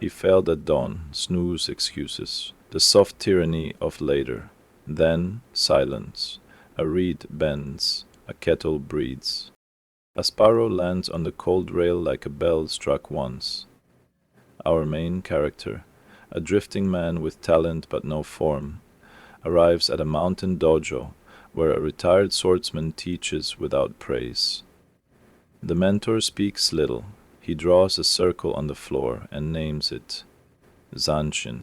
He failed at dawn, snooze excuses, the soft tyranny of later. Then silence. A reed bends, a kettle breathes. A sparrow lands on the cold rail like a bell struck once. Our main character, a drifting man with talent but no form, arrives at a mountain dojo where a retired swordsman teaches without praise. The mentor speaks little. He draws a circle on the floor and names it Zanshin,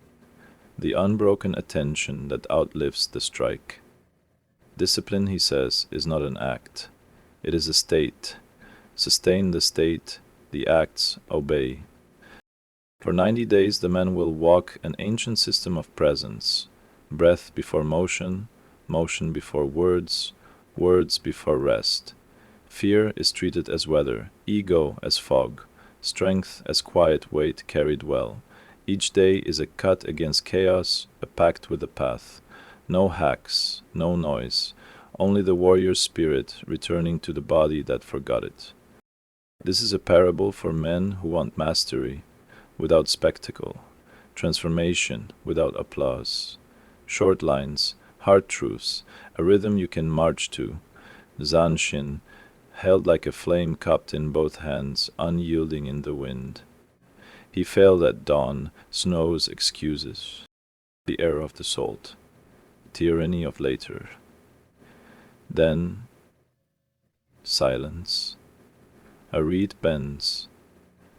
the unbroken attention that outlives the strike. Discipline, he says, is not an act. It is a state. Sustain the state, the acts obey. For 90 days the man will walk an ancient system of presence, breath before motion, motion before words, words before rest. Fear is treated as weather, ego as fog, strength as quiet weight carried well. Each day is a cut against chaos, a pact with the path. No hacks, no noise, only the warrior's spirit returning to the body that forgot it. This is a parable for men who want mastery without spectacle, transformation without applause. Short lines, hard truths, a rhythm you can march to. Zanshin, held like a flame cupped in both hands, unyielding in the wind. He failed at dawn, snow's excuses, the air of the salt, tyranny of later. Then silence. A reed bends,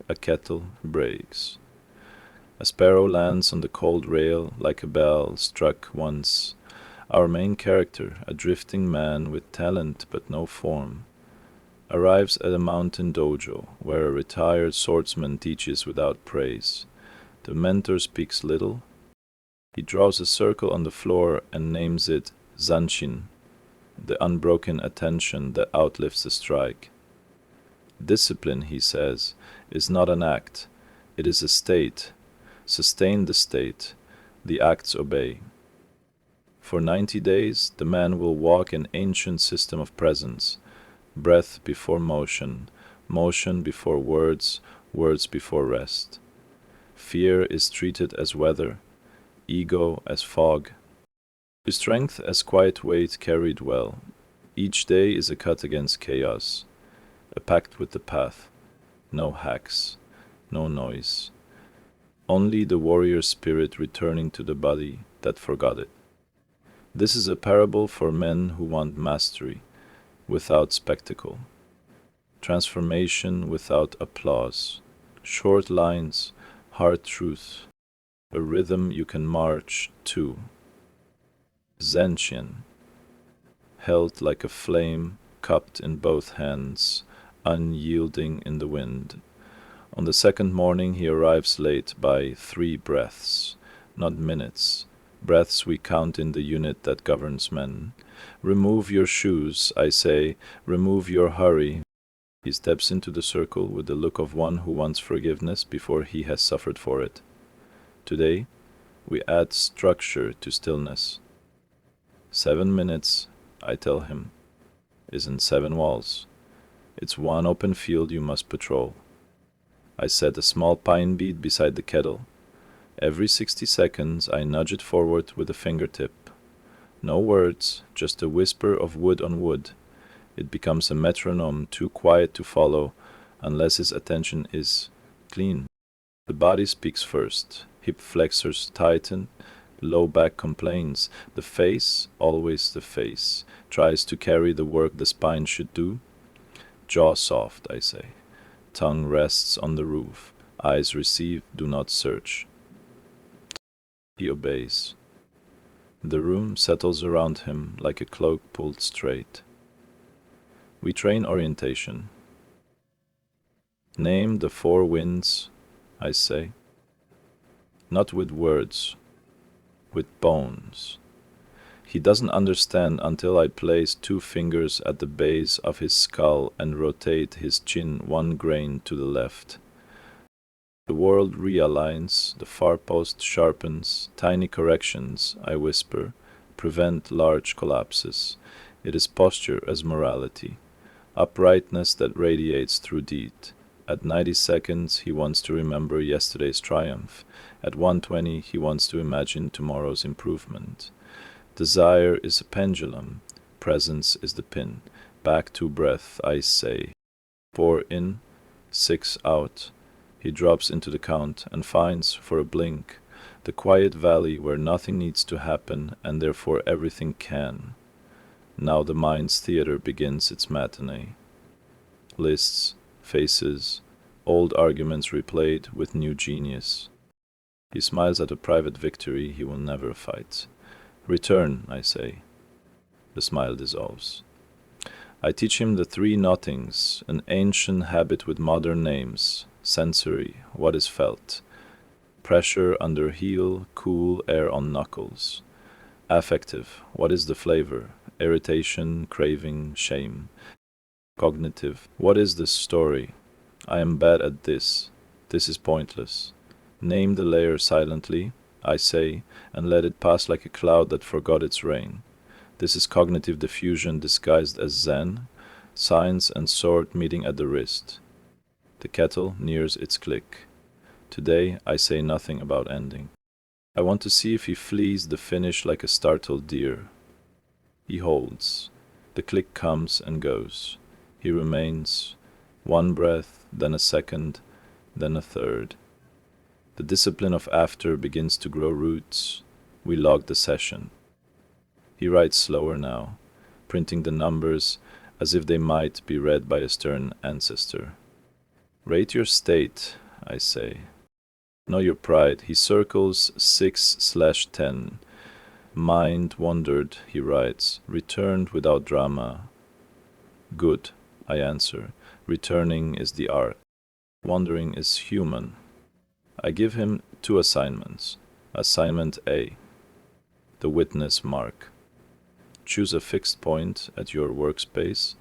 a kettle breaks. A sparrow lands on the cold rail like a bell struck once. Our main character, a drifting man with talent but no form, arrives at a mountain dojo where a retired swordsman teaches without praise. The mentor speaks little. He draws a circle on the floor and names it Zanshin, the unbroken attention that outlives the strike. Discipline, he says, is not an act. It is a state. Sustain the state. The acts obey. For 90 days the man will walk an ancient system of presence, breath before motion, motion before words, words before rest. Fear is treated as weather, ego as fog, strength as quiet weight carried well. Each day is a cut against chaos, a pact with the path. No hacks, no noise. Only the warrior spirit returning to the body that forgot it. This is a parable for men who want mastery without spectacle, transformation without applause, short lines, hard truth, a rhythm you can march to. Zanshin, held like a flame cupped in both hands, unyielding in the wind. On the second morning he arrives late by 3 breaths, not minutes, breaths we count in the unit that governs men. Remove your shoes, I say, remove your hurry. He steps into the circle with the look of one who wants forgiveness before he has suffered for it. Today, we add structure to stillness. 7 minutes, I tell him, isn't 7 walls. It's 1 open field you must patrol. I set a small pine bead beside the kettle. Every 60 seconds I nudge it forward with a fingertip. No words, just a whisper of wood on wood. It becomes a metronome too quiet to follow unless his attention is clean. The body speaks first. Hip flexors tighten. Low back complains. The face, always the face, tries to carry the work the spine should do. Jaw soft, I say. Tongue rests on the roof. Eyes receive, do not search. He obeys. The room settles around him like a cloak pulled straight. We train orientation. Name the 4 winds, I say. Not with words, with bones. He doesn't understand until I place 2 fingers at the base of his skull and rotate his chin 1 grain to the left. The world realigns, the far post sharpens, tiny corrections, I whisper, prevent large collapses. It is posture as morality, uprightness that radiates through deed, At 90 seconds, he wants to remember yesterday's triumph. At 120, he wants to imagine tomorrow's improvement. Desire is a pendulum. Presence is the pin. Back to breath, I say. 4 in, 6 out. He drops into the count and finds, for a blink, the quiet valley where nothing needs to happen and therefore everything can. Now the mind's theater begins its matinee. Lists, faces, old arguments replayed with new genius. He smiles at a private victory he will never fight. Return, I say. The smile dissolves. I teach him the three nothings, an ancient habit with modern names. Sensory, what is felt. Pressure under heel, cool air on knuckles. Affective, what is the flavor? Irritation, craving, shame. Cognitive, what is the story? I am bad at this. This is pointless. Name the layer silently, I say, and let it pass like a cloud that forgot its rain. This is cognitive diffusion disguised as Zen, science and sword meeting at the wrist. The kettle nears its click. Today I say nothing about ending. I want to see if he flees the finish like a startled deer. He holds. The click comes and goes. He remains. One breath, then a second, then a third. The discipline of after begins to grow roots. We log the session. He writes slower now, printing the numbers as if they might be read by a stern ancestor. Rate your state, I say. Know your pride. He circles 6/10. Mind wandered, he writes, returned without drama. Good, I answer. Returning is the art. Wandering is human. I give him 2 assignments. Assignment A. The witness mark. Choose a fixed point at your workspace.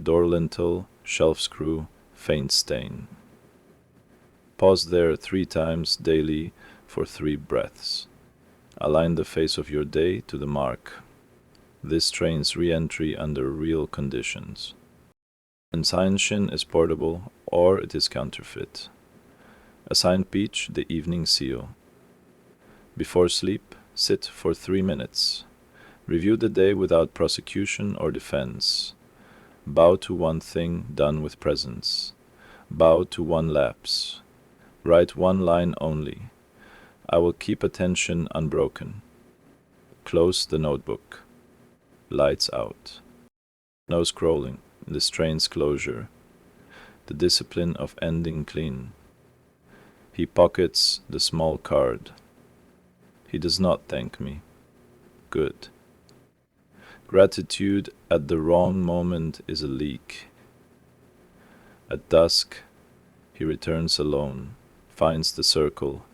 Door lintel, shelf screw, faint stain. Pause there 3 times daily for 3 breaths. Align the face of your day to the mark. This trains re-entry under real conditions. And Zanshin is portable or it is counterfeit. Assign Peach the evening seal. Before sleep, sit for 3 minutes. Review the day without prosecution or defense. Bow to one thing done with presence. Bow to one lapse. Write 1 line only. I will keep attention unbroken. Close the notebook. Lights out. No scrolling. This trains closure. The discipline of ending clean. He pockets the small card. He does not thank me. Good. Gratitude at the wrong moment is a leak. At dusk, he returns alone, finds the circle,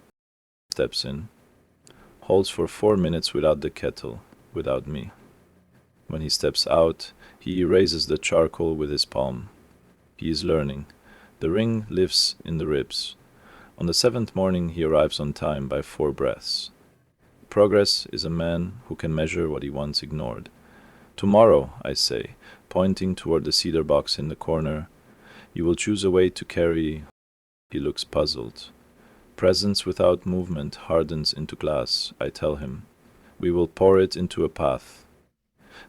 steps in, holds for 4 minutes without the kettle, without me. When he steps out, he erases the charcoal with his palm. He is learning. The ring lives in the ribs. On the 7th morning, he arrives on time by 4 breaths. Progress is a man who can measure what he once ignored. Tomorrow, I say, pointing toward the cedar box in the corner, you will choose a way to carry. He looks puzzled. Presence without movement hardens into glass, I tell him. We will pour it into a path.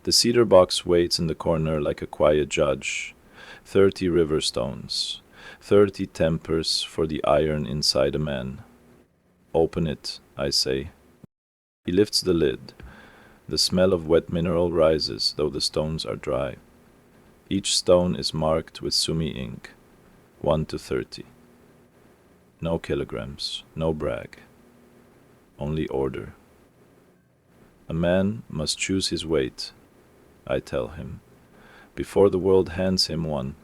The cedar box waits in the corner like a quiet judge. 30 river stones, 30 tempers for the iron inside a man. Open it, I say. He lifts the lid. The smell of wet mineral rises, though the stones are dry. Each stone is marked with sumi ink, 1 to 30. No kilograms, no brag. Only order. A man must choose his weight, I tell him, before the world hands him one.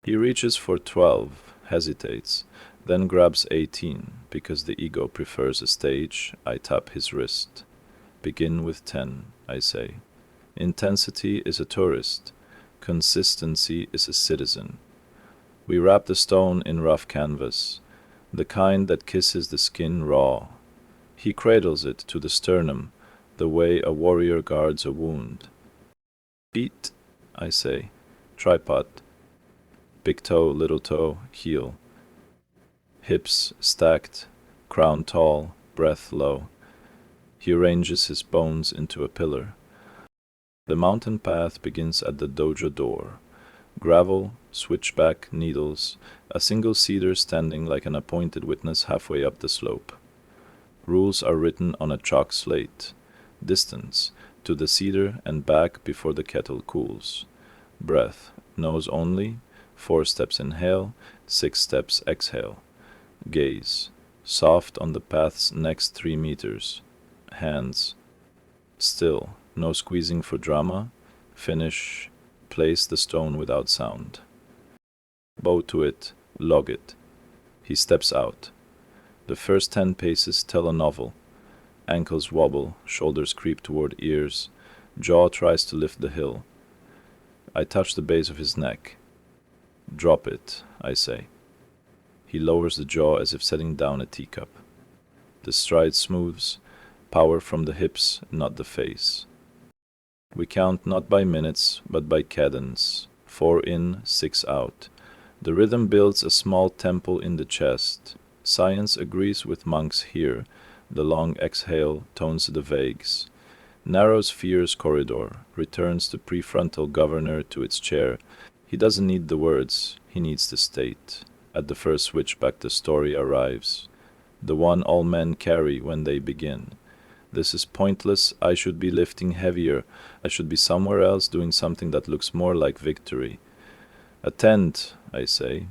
He reaches for 12, hesitates, then grabs 18, because the ego prefers a stage. I tap his wrist. Begin with 10, I say. Intensity is a tourist. Consistency is a citizen. We wrap the stone in rough canvas, the kind that kisses the skin raw. He cradles it to the sternum, the way a warrior guards a wound. Feet, I say. Tripod. Big toe, little toe, heel. Hips stacked, crown tall, breath low. He arranges his bones into a pillar. The mountain path begins at the dojo door. Gravel, switchback, needles, a single cedar standing like an appointed witness halfway up the slope. Rules are written on a chalk slate. Distance, to the cedar and back before the kettle cools. Breath, nose only, 4 steps inhale, 6 steps exhale. Gaze, soft on the path's next 3 meters. Hands, still, no squeezing for drama. Finish, place the stone without sound. Bow to it, log it. He steps out. The first 10 paces tell a novel. Ankles wobble, shoulders creep toward ears, jaw tries to lift the hill. I touch the base of his neck. Drop it, I say. He lowers the jaw as if setting down a teacup. The stride smooths, power from the hips, not the face. We count not by minutes, but by cadence. 4 in, 6 out. The rhythm builds a small temple in the chest. Science agrees with monks here. The long exhale tones the vagues. Narrows fear's corridor, returns the prefrontal governor to its chair. He doesn't need the words, he needs the state. At the first switchback the story arrives, the one all men carry when they begin. This is pointless, I should be lifting heavier, I should be somewhere else doing something that looks more like victory. Attend, I say.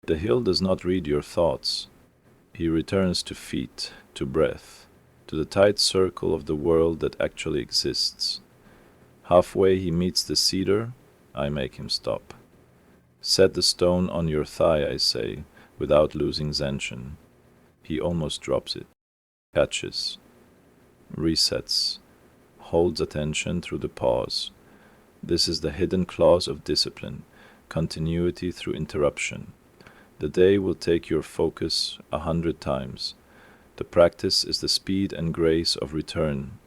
The hill does not read your thoughts. He returns to feet, to breath, to the tight circle of the world that actually exists. Halfway he meets the cedar, I make him stop. Set the stone on your thigh, I say, without losing Zanshin. He almost drops it, catches, resets, holds attention through the pause. This is the hidden clause of discipline, continuity through interruption. The day will take your focus 100 times. The practice is the speed and grace of return.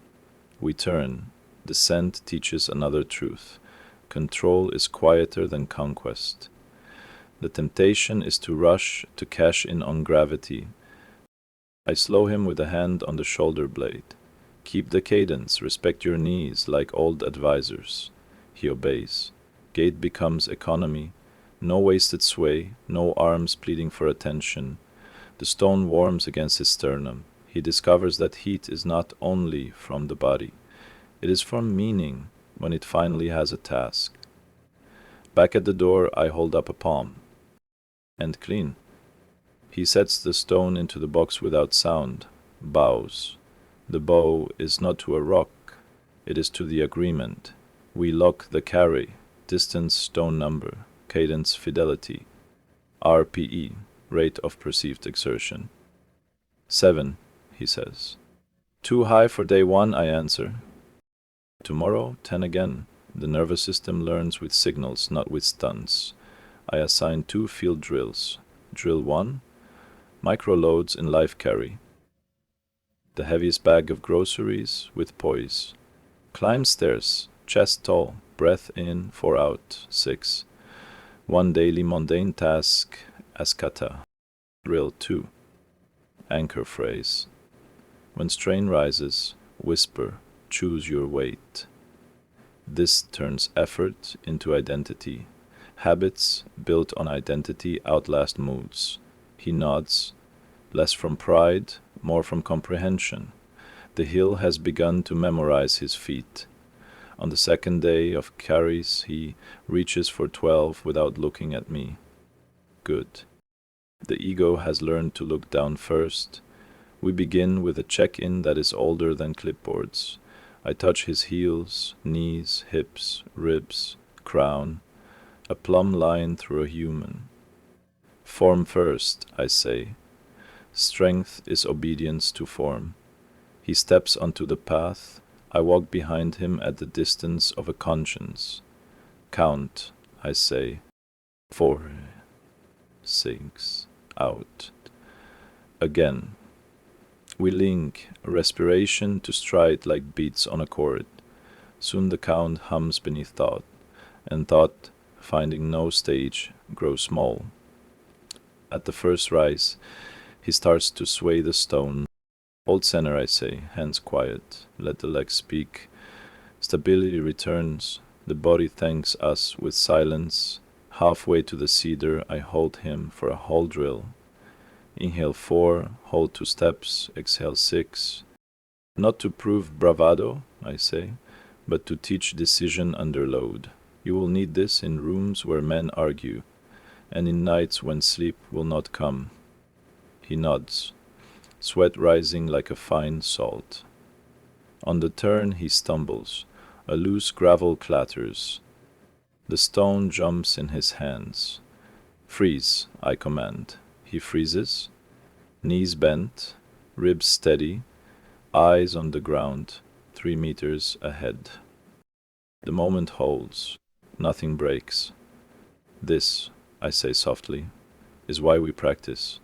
We turn. Descent teaches another truth. Control is quieter than conquest. The temptation is to rush, to cash in on gravity. I slow him with a hand on the shoulder blade. Keep the cadence, respect your knees like old advisors. He obeys. Gait becomes economy. No wasted sway, no arms pleading for attention. The stone warms against his sternum. He discovers that heat is not only from the body. It is from meaning when it finally has a task. Back at the door, I hold up a palm. And clean. He sets the stone into the box without sound, bows. The bow is not to a rock, it is to the agreement. We lock the carry, distance stone number, cadence fidelity, RPE, rate of perceived exertion. 7, he says. Too high for day 1, I answer. Tomorrow, 10 again. The nervous system learns with signals, not with stunts. I assign 2 field drills. Drill 1, micro-loads in life carry. The heaviest bag of groceries with poise. Climb stairs, chest tall, breath in, 4 out, 6. 1 daily mundane task as kata. Drill 2, anchor phrase. When strain rises, whisper, choose your weight. This turns effort into identity. Habits built on identity outlast moods. He nods, less from pride, more from comprehension. The hill has begun to memorize his feet. On the second day of carries, he reaches for 12 without looking at me. Good. The ego has learned to look down first. We begin with a check-in that is older than clipboards. I touch his heels, knees, hips, ribs, crown, a plumb line through a human. Form first, I say. Strength is obedience to form. He steps onto the path. I walk behind him at the distance of a conscience. Count, I say. 4, 6, out. Again. We link respiration to stride like beats on a chord. Soon the count hums beneath thought, and thought finding no stage, grow small. At the first rise, he starts to sway the stone. Hold center, I say, hands quiet, let the legs speak. Stability returns, the body thanks us with silence. Halfway to the cedar, I hold him for a whole drill. Inhale 4, hold 2 steps, exhale 6. Not to prove bravado, I say, but to teach decision under load. You will need this in rooms where men argue, and in nights when sleep will not come. He nods, sweat rising like a fine salt. On the turn he stumbles, a loose gravel clatters. The stone jumps in his hands. Freeze, I command. He freezes, knees bent, ribs steady, eyes on the ground, 3 meters ahead. The moment holds, nothing breaks. This, I say softly, is why we practice.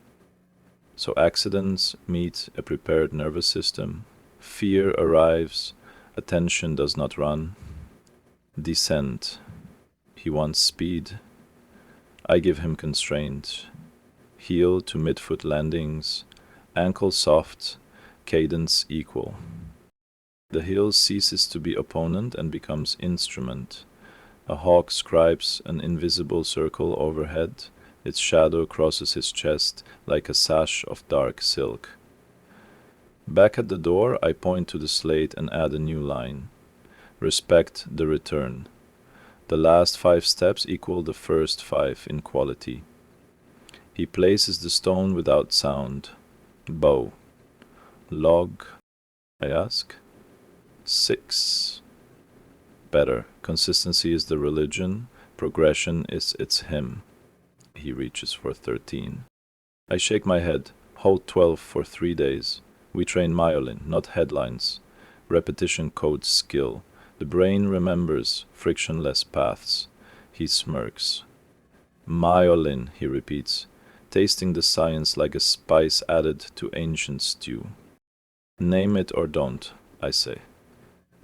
So accidents meet a prepared nervous system, fear arrives, attention does not run. Descent. He wants speed. I give him constraint. Heel to midfoot landings, ankle soft, cadence equal. The heel ceases to be opponent and becomes instrument. A hawk scribes an invisible circle overhead. Its shadow crosses his chest like a sash of dark silk. Back at the door, I point to the slate and add a new line. Respect the return. The last 5 steps equal the first 5 in quality. He places the stone without sound. Bow. Log, I ask. 6. Better. Consistency is the religion. Progression is its hymn. He reaches for 13. I shake my head. Hold 12 for 3 days. We train myelin, not headlines. Repetition codes skill. The brain remembers frictionless paths. He smirks. Myelin, he repeats, tasting the science like a spice added to ancient stew. Name it or don't, I say.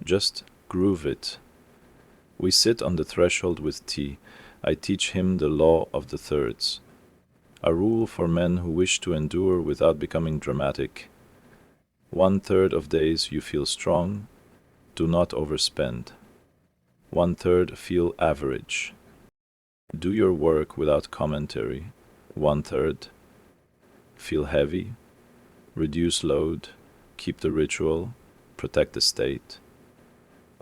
Just groove it. We sit on the threshold with tea. I teach him the law of the thirds. A rule for men who wish to endure without becoming dramatic. 1/3 of days you feel strong, do not overspend. 1/3 feel average. Do your work without commentary. 1/3 feel heavy, reduce load, keep the ritual, protect the state.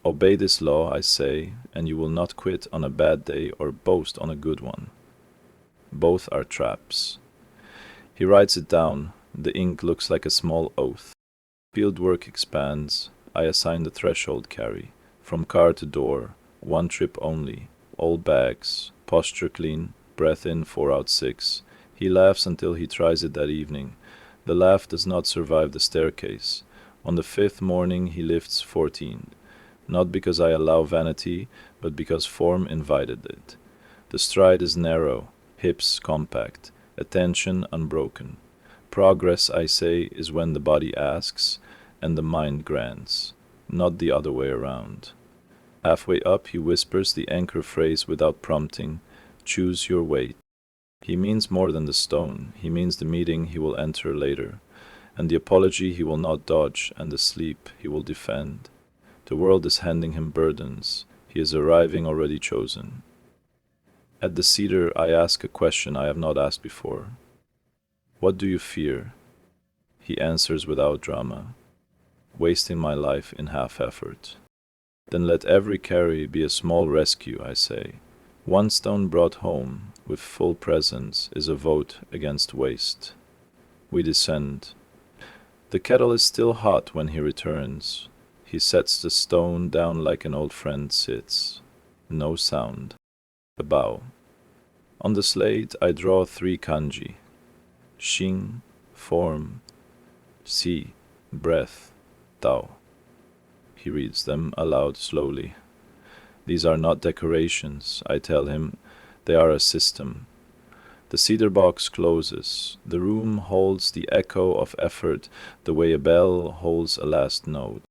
Obey this law, I say, and you will not quit on a bad day or boast on a good one. Both are traps. He writes it down. The ink looks like a small oath. Field work expands. I assign the threshold carry. From car to door, 1 trip only. All bags, posture clean, breath in 4 out 6. He laughs until he tries it that evening. The laugh does not survive the staircase. On the 5th morning he lifts 14. Not because I allow vanity, but because form invited it. The stride is narrow, hips compact, attention unbroken. Progress, I say, is when the body asks and the mind grants, not the other way around. Halfway up he whispers the anchor phrase without prompting, choose your weight. He means more than the stone. He means the meeting he will enter later, and the apology he will not dodge, and the sleep he will defend. The world is handing him burdens. He is arriving already chosen. At the cedar, I ask a question I have not asked before. What do you fear? He answers without drama. Wasting my life in half-effort. Then let every carry be a small rescue, I say. 1 stone brought home, with full presence, is a vote against waste. We descend. The kettle is still hot when he returns. He sets the stone down like an old friend sits. No sound. A bow. On the slate I draw 3 kanji. Shin, form, si, breath, Tao. He reads them aloud slowly. These are not decorations, I tell him. They are a system. The cedar box closes. The room holds the echo of effort the way a bell holds a last note.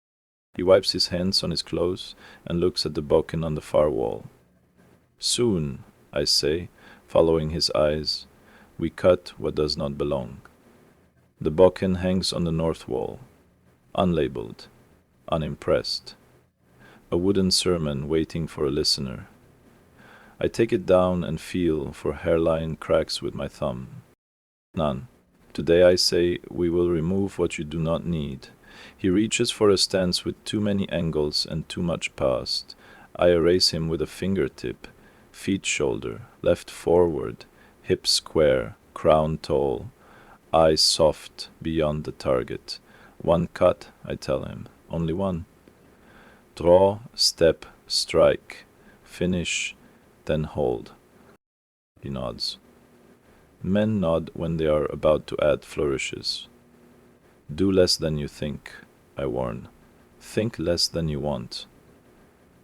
He wipes his hands on his clothes and looks at the bokken on the far wall. Soon, I say, following his eyes. We cut what does not belong. The bokken hangs on the north wall, unlabeled, unimpressed. A wooden sermon waiting for a listener. I take it down and feel for hairline cracks with my thumb. None. Today I say, we will remove what you do not need. He reaches for a stance with too many angles and too much past. I erase him with a fingertip. Feet shoulder, left forward, hips square, crown tall, eyes soft beyond the target. One cut, I tell him, only one. Draw, step, strike, finish, then hold. He nods. Men nod when they are about to add flourishes. Do less than you think, I warn. Think less than you want.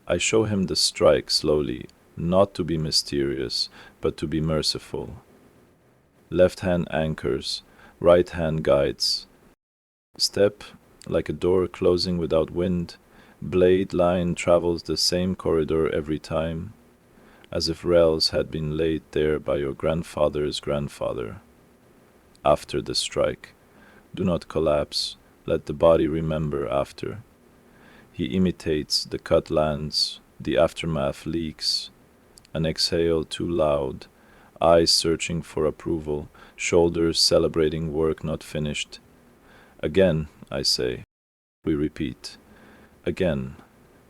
I show him the strike slowly, not to be mysterious, but to be merciful. Left hand anchors, right hand guides. Step, like a door closing without wind, blade line travels the same corridor every time, as if rails had been laid there by your grandfather's grandfather. After the strike, do not collapse, let the body remember after. He imitates, the cut lands, the aftermath leaks. An exhale too loud, eyes searching for approval, shoulders celebrating work not finished. Again, I say. We repeat. Again.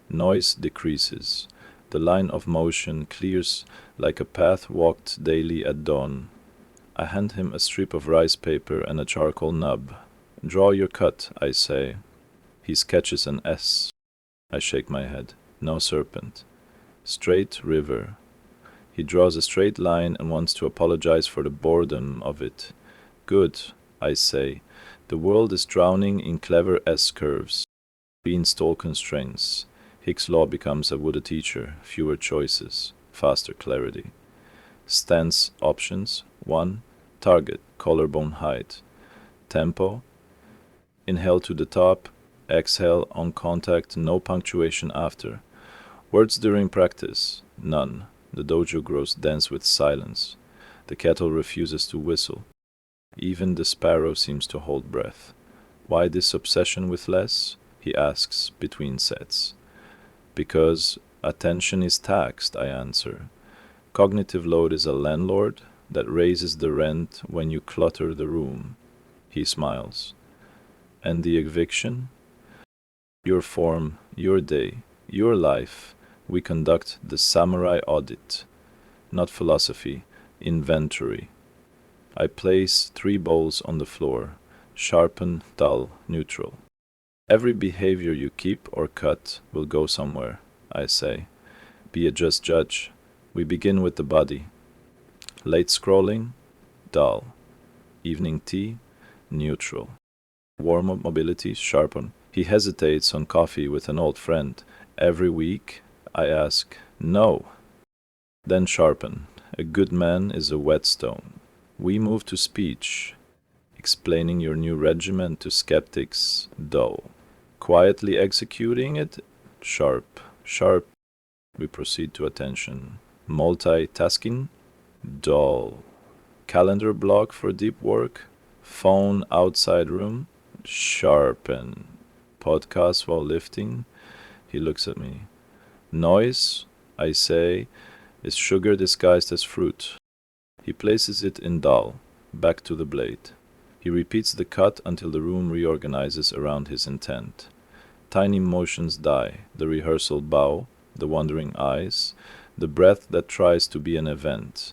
Noise decreases. The line of motion clears like a path walked daily at dawn. I hand him a strip of rice paper and a charcoal nub. Draw your cut, I say. He sketches an S. I shake my head. No serpent. Straight river. He draws a straight line and wants to apologize for the boredom of it. Good, I say. The world is drowning in clever S-curves. Beanstalk constraints. Hicks' law becomes a Buddha teacher. Fewer choices. Faster clarity. Stance options. 1. Target. Collarbone height. Tempo. Inhale to the top. Exhale on contact. No punctuation after. Words during practice. None. The dojo grows dense with silence. The kettle refuses to whistle. Even the sparrow seems to hold breath. Why this obsession with less? He asks between sets. Because attention is taxed, I answer. Cognitive load is a landlord that raises the rent when you clutter the room. He smiles. And the eviction? Your form, your day, your life. We conduct the samurai audit, not philosophy, inventory. I place 3 bowls on the floor, sharpen, dull, neutral. Every behavior you keep or cut will go somewhere, I say. Be a just judge. We begin with the body. Late scrolling, dull. Evening tea, neutral. Warm-up mobility, sharpen. He hesitates on coffee with an old friend. Every week, I ask, no. Then sharpen. A good man is a whetstone. We move to speech. Explaining your new regimen to skeptics, dull. Quietly executing it, sharp. Sharp. We proceed to attention. Multitasking, dull. Calendar block for deep work. Phone outside room, sharpen. Podcast while lifting. He looks at me. Noise, I say, is sugar disguised as fruit. He places it in dull, back to the blade. He repeats the cut until the room reorganizes around his intent. Tiny motions die, the rehearsal bow, the wandering eyes, the breath that tries to be an event.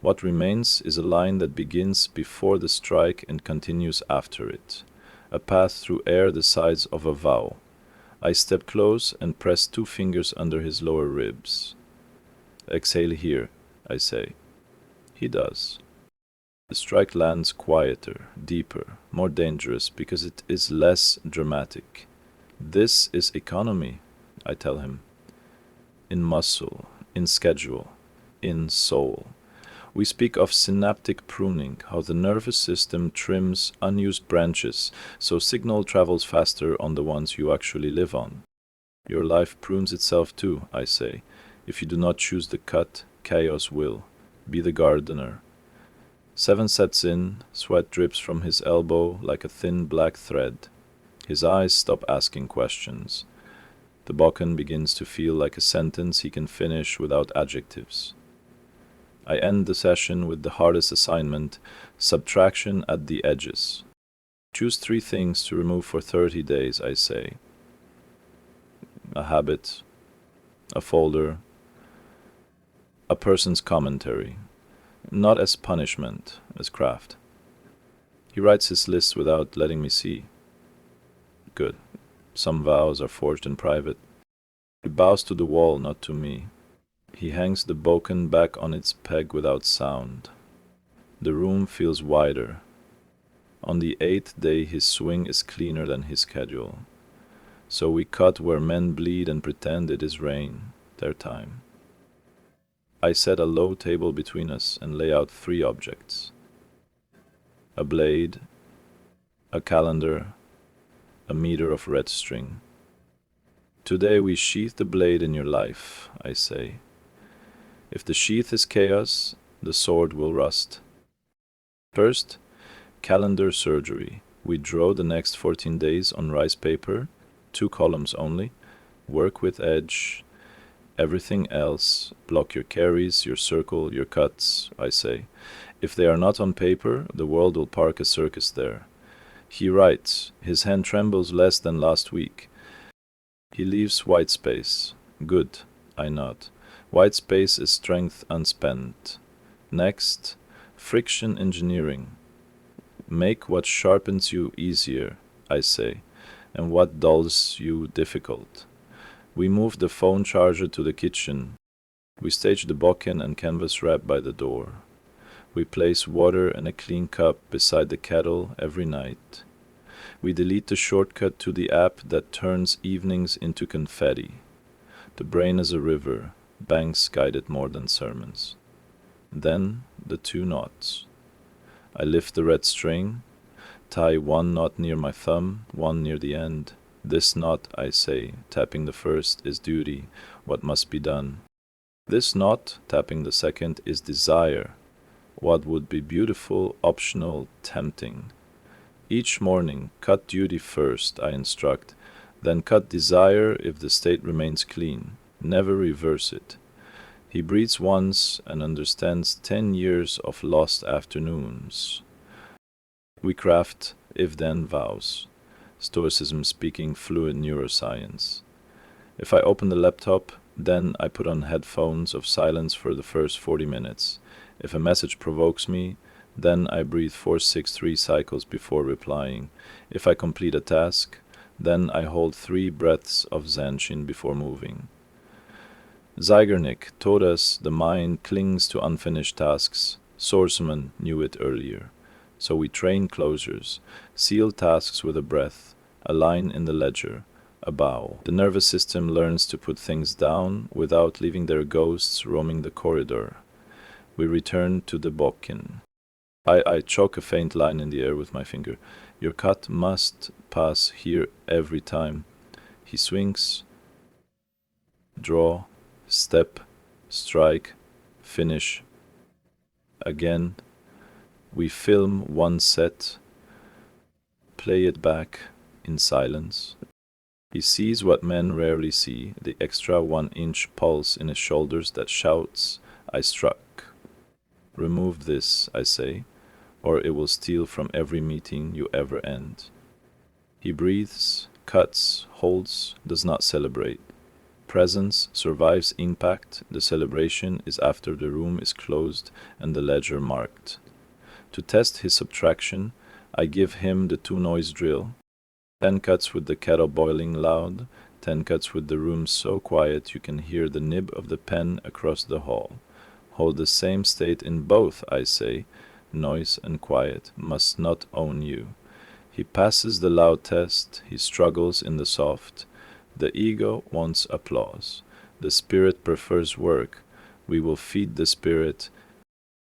What remains is a line that begins before the strike and continues after it, a path through air the size of a vow. I step close and press 2 fingers under his lower ribs. Exhale here, I say. He does. The strike lands quieter, deeper, more dangerous because it is less dramatic. This is economy, I tell him. In muscle, in schedule, in soul. We speak of synaptic pruning, how the nervous system trims unused branches so signal travels faster on the ones you actually live on. Your life prunes itself too, I say. If you do not choose the cut, chaos will. Be the gardener. 7 sets in, sweat drips from his elbow like a thin black thread. His eyes stop asking questions. The bokken begins to feel like a sentence he can finish without adjectives. I end the session with the hardest assignment, subtraction at the edges. Choose 3 things to remove for 30 days, I say. A habit, a folder, a person's commentary, not as punishment, as craft. He writes his list without letting me see. Good. Some vows are forged in private. He bows to the wall, not to me. He hangs the bokken back on its peg without sound. The room feels wider. On the 8th day his swing is cleaner than his schedule. So we cut where men bleed and pretend it is rain, their time. I set a low table between us and lay out 3 objects. A blade, a calendar, a meter of red string. Today we sheath the blade in your life, I say. If the sheath is chaos, the sword will rust. First, calendar surgery. We draw the next 14 days on rice paper, 2 columns only. Work with edge. Everything else, block your carries, your circle, your cuts, I say. If they are not on paper, the world will park a circus there. He writes. His hand trembles less than last week. He leaves white space. Good, I nod. White space is strength unspent. Next, friction engineering. Make what sharpens you easier, I say, and what dulls you difficult. We move the phone charger to the kitchen. We stage the bokken and canvas wrap by the door. We place water and a clean cup beside the kettle every night. We delete the shortcut to the app that turns evenings into confetti. The brain is a river, banks guide it more than sermons. Then the 2 knots. I lift the red string, tie 1 knot near my thumb, 1 near the end. This knot, I say, tapping the first, is duty, what must be done. This knot, tapping the second, is desire, what would be beautiful, optional, tempting. Each morning, cut duty first, I instruct, then cut desire if the state remains clean. Never reverse it. He breathes once and understands 10 years of lost afternoons. We craft if-then vows. Stoicism speaking fluid neuroscience. If I open the laptop, then I put on headphones of silence for the first 40 minutes. If a message provokes me, then I breathe 4-6-3 cycles before replying. If I complete a task, then I hold 3 breaths of Zanshin before moving. Zeigarnik taught us the mind clings to unfinished tasks. Sourceman knew it earlier. So we train closures, seal tasks with a breath, a line in the ledger, a bow. The nervous system learns to put things down without leaving their ghosts roaming the corridor. We return to the bokken. I chalk a faint line in the air with my finger. Your cut must pass here every time. He swings, draw, step, strike, finish. Again, we film 1 set, play it back in silence. He sees what men rarely see, the extra 1-inch pulse in his shoulders that shouts, I struck. Remove this, I say, or it will steal from every meeting you ever end. He breathes, cuts, holds, does not celebrate. Presence survives impact. The celebration is after the room is closed and the ledger marked. To test his subtraction, I give him the 2-noise drill. 10 cuts with the kettle boiling loud, 10 cuts with the room so quiet you can hear the nib of the pen across the hall. Hold the same state in both, I say. Noise and quiet must not own you. He passes the loud test, he struggles in the soft. The ego wants applause. The spirit prefers work. We will feed the spirit.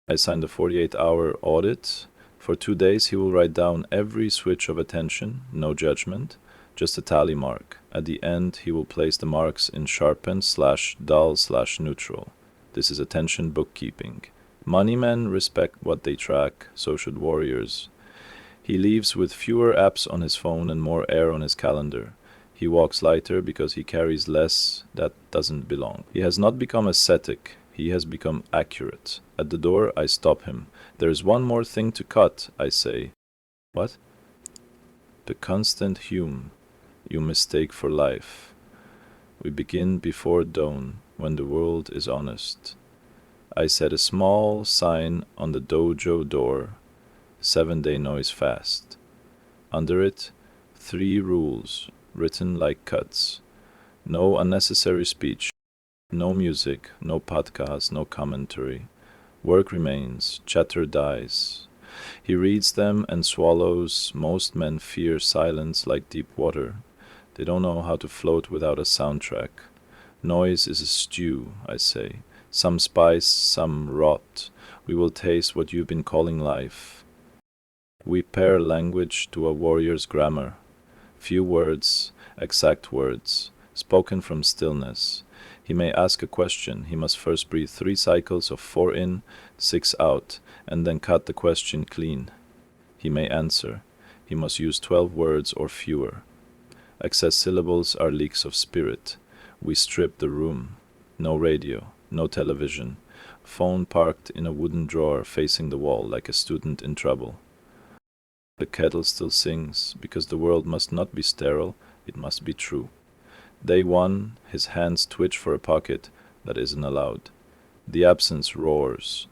I signed a 48-hour audit. For 2 days he will write down every switch of attention, no judgment, just a tally mark. At the end he will place the marks in sharpen/dull/neutral. This is attention bookkeeping. Money men respect what they track, so should warriors. He leaves with fewer apps on his phone and more air on his calendar. He walks lighter because he carries less that doesn't belong. He has not become ascetic, he has become accurate. At the door, I stop him. There is one more thing to cut, I say. What? The constant Hume you mistake for life. We begin before dawn, when the world is honest. I set a small sign on the dojo door, 7-day noise fast. Under it, 3 rules, written like cuts. No unnecessary speech, no music, no podcast, no commentary. Work remains, chatter dies. He reads them and swallows. Most men fear silence like deep water. They don't know how to float without a soundtrack. Noise is a stew, I say. Some spice, some rot. We will taste what you've been calling life. We pair language to a warrior's grammar. Few words, exact words, spoken from stillness. He may ask a question. He must first breathe 3 cycles of 4 in, 6 out, and then cut the question clean. He may answer. He must use 12 words or fewer. Excess syllables are leaks of spirit. We strip the room. No radio, no television. Phone parked in a wooden drawer facing the wall like a student in trouble. The kettle still sings, because the world must not be sterile, it must be true. Day 1, his hands twitch for a pocket that isn't allowed. The absence roars.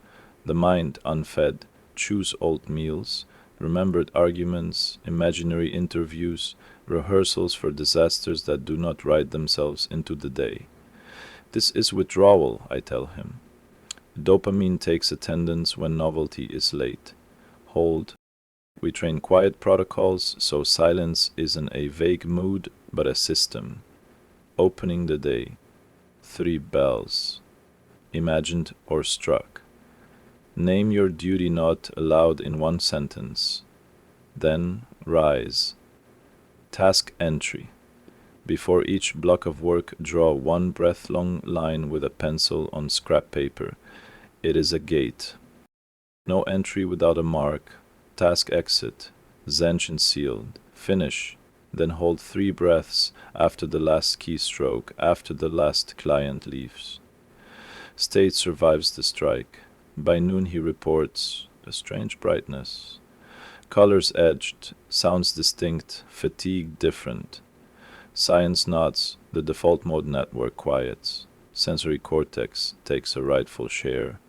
The mind, unfed, chews old meals, remembered arguments, imaginary interviews, rehearsals for disasters that do not write themselves into the day. This is withdrawal, I tell him. Dopamine takes attendance when novelty is late. Hold. We train quiet protocols, so silence isn't a vague mood, but a system. Opening the day. 3 bells. Imagined or struck. Name your duty not aloud in 1 sentence. Then rise. Task entry. Before each block of work, draw 1 breath-long line with a pencil on scrap paper. It is a gate. No entry without a mark. Task exit. Zanshin sealed. Finish. Then hold 3 breaths after the last keystroke, after the last client leaves. State survives the strike. By noon he reports a strange brightness. Colors edged, sounds distinct, fatigue different. Science nods, the default mode network quiets. Sensory cortex takes a rightful share.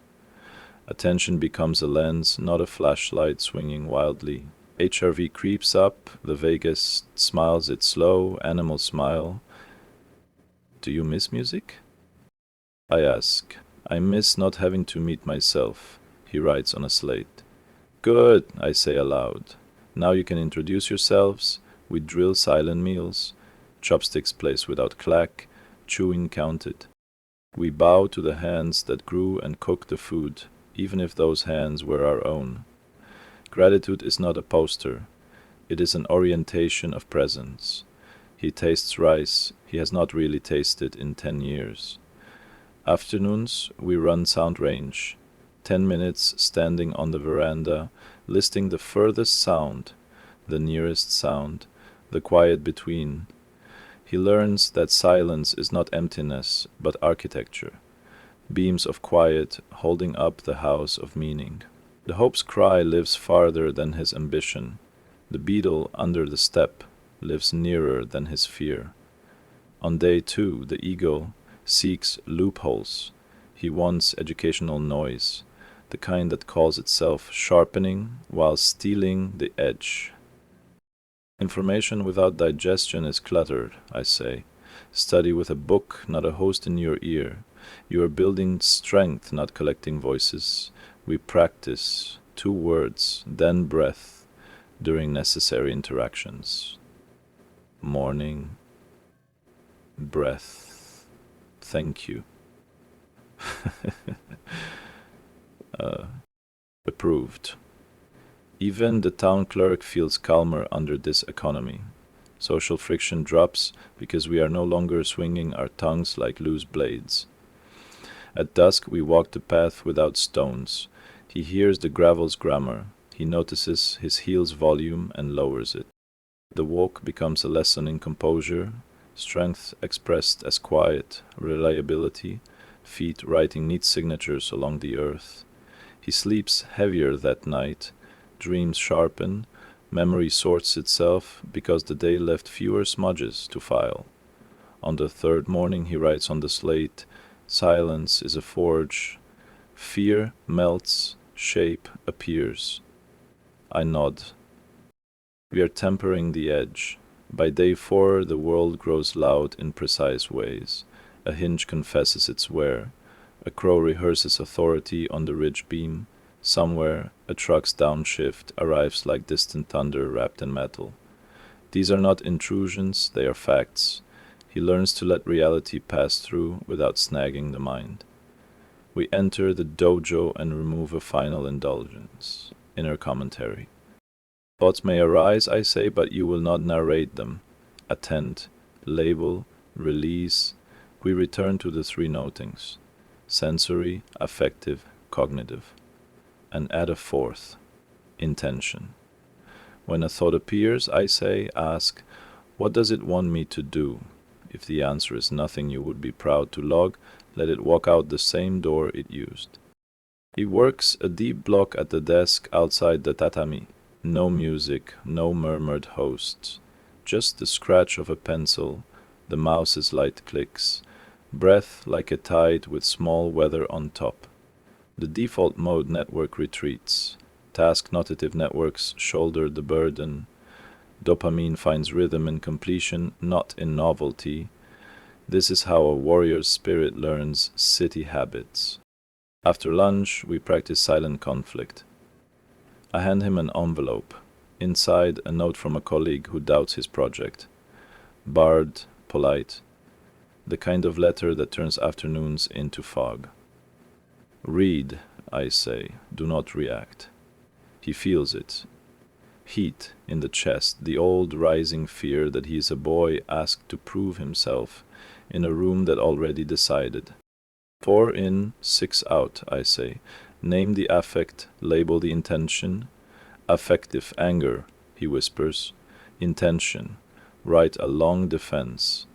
Attention becomes a lens, not a flashlight swinging wildly. HRV creeps up, the vagus smiles its slow, animal smile. Do you miss music? I ask. I miss not having to meet myself, he writes on a slate. Good, I say aloud. Now you can introduce yourselves. We drill silent meals. Chopsticks placed without clack, chewing counted. We bow to the hands that grew and cooked the food, even if those hands were our own. Gratitude is not a poster. It is an orientation of presence. He tastes rice he has not really tasted in 10 years. Afternoons, we run sound range. 10 minutes standing on the veranda, listing the furthest sound, the nearest sound, the quiet between. He learns that silence is not emptiness, but architecture. Beams of quiet holding up the house of meaning. The hope's cry lives farther than his ambition. The beetle under the step lives nearer than his fear. On day 2, the ego seeks loopholes. He wants educational noise, the kind that calls itself sharpening while stealing the edge. Information without digestion is cluttered, I say. Study with a book, not a host in your ear. You are building strength, not collecting voices. We practice 2 words, then breath, during necessary interactions. Morning, breath. Thank you. Approved. Even the town clerk feels calmer under this economy. Social friction drops because we are no longer swinging our tongues like loose blades. At dusk we walk the path without stones. He hears the gravel's grammar. He notices his heel's volume and lowers it. The walk becomes a lesson in composure, strength expressed as quiet, reliability, feet writing neat signatures along the earth. He sleeps heavier that night, dreams sharpen, memory sorts itself because the day left fewer smudges to file. On the third morning he writes on the slate, silence is a forge, fear melts, shape appears. I nod. We are tempering the edge. By day 4 the world grows loud in precise ways. A hinge confesses its wear. A crow rehearses authority on the ridge beam. Somewhere, a truck's downshift arrives like distant thunder wrapped in metal. These are not intrusions, they are facts. He learns to let reality pass through without snagging the mind. We enter the dojo and remove a final indulgence. Inner commentary. Thoughts may arise, I say, but you will not narrate them. Attend, label, release. We return to the 3 notings: sensory, affective, cognitive. And add a 4th, intention. When a thought appears, I say, ask, what does it want me to do? If the answer is nothing you would be proud to log, let it walk out the same door it used. He works a deep block at the desk outside the tatami. No music, no murmured hosts. Just the scratch of a pencil, the mouse's light clicks, breath like a tide with small weather on top. The default mode network retreats. Task notative networks shoulder the burden. Dopamine finds rhythm in completion, not in novelty. This is how a warrior's spirit learns city habits. After lunch, we practice silent conflict. I hand him an envelope. Inside, a note from a colleague who doubts his project. Barred, polite. The kind of letter that turns afternoons into fog. Read, I say, do not react. He feels it. Heat in the chest, the old rising fear that he is a boy asked to prove himself in a room that already decided. 4 in, 6 out, I say. Name the affect, label the intention. Affective anger, he whispers. Intention, write a long defense.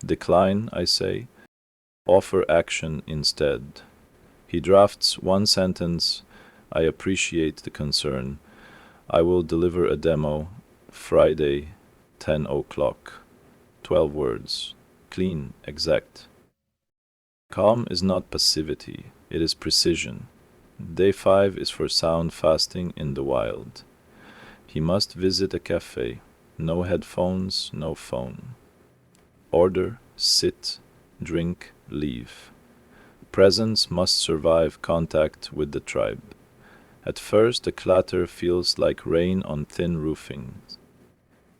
Decline, I say. Offer action instead. He drafts 1 sentence. I appreciate the concern. I will deliver a demo, Friday, 10 o'clock. 12 words. Clean, exact. Calm is not passivity, it is precision. Day 5 is for sound fasting in the wild. He must visit a cafe. No headphones, no phone. Order, sit, drink, leave. Presence must survive contact with the tribe. At first the clatter feels like rain on thin roofing.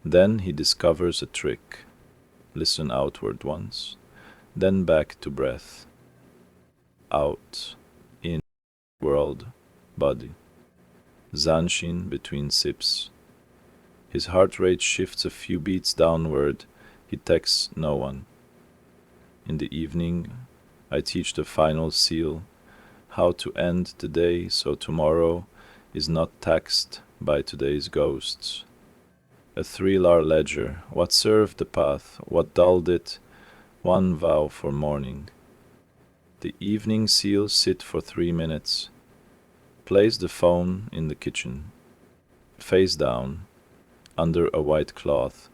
Then he discovers a trick. Listen outward once, then back to breath. Out, in, world, body. Zanshin between sips. His heart rate shifts a few beats downward. He texts no one. In the evening, I teach the final seal, how to end the day so tomorrow is not taxed by today's ghosts. A 3-lar ledger, what served the path, what dulled it, 1 vow for morning. The evening seals sit for 3 minutes. Place the phone in the kitchen. Face down, under a white cloth.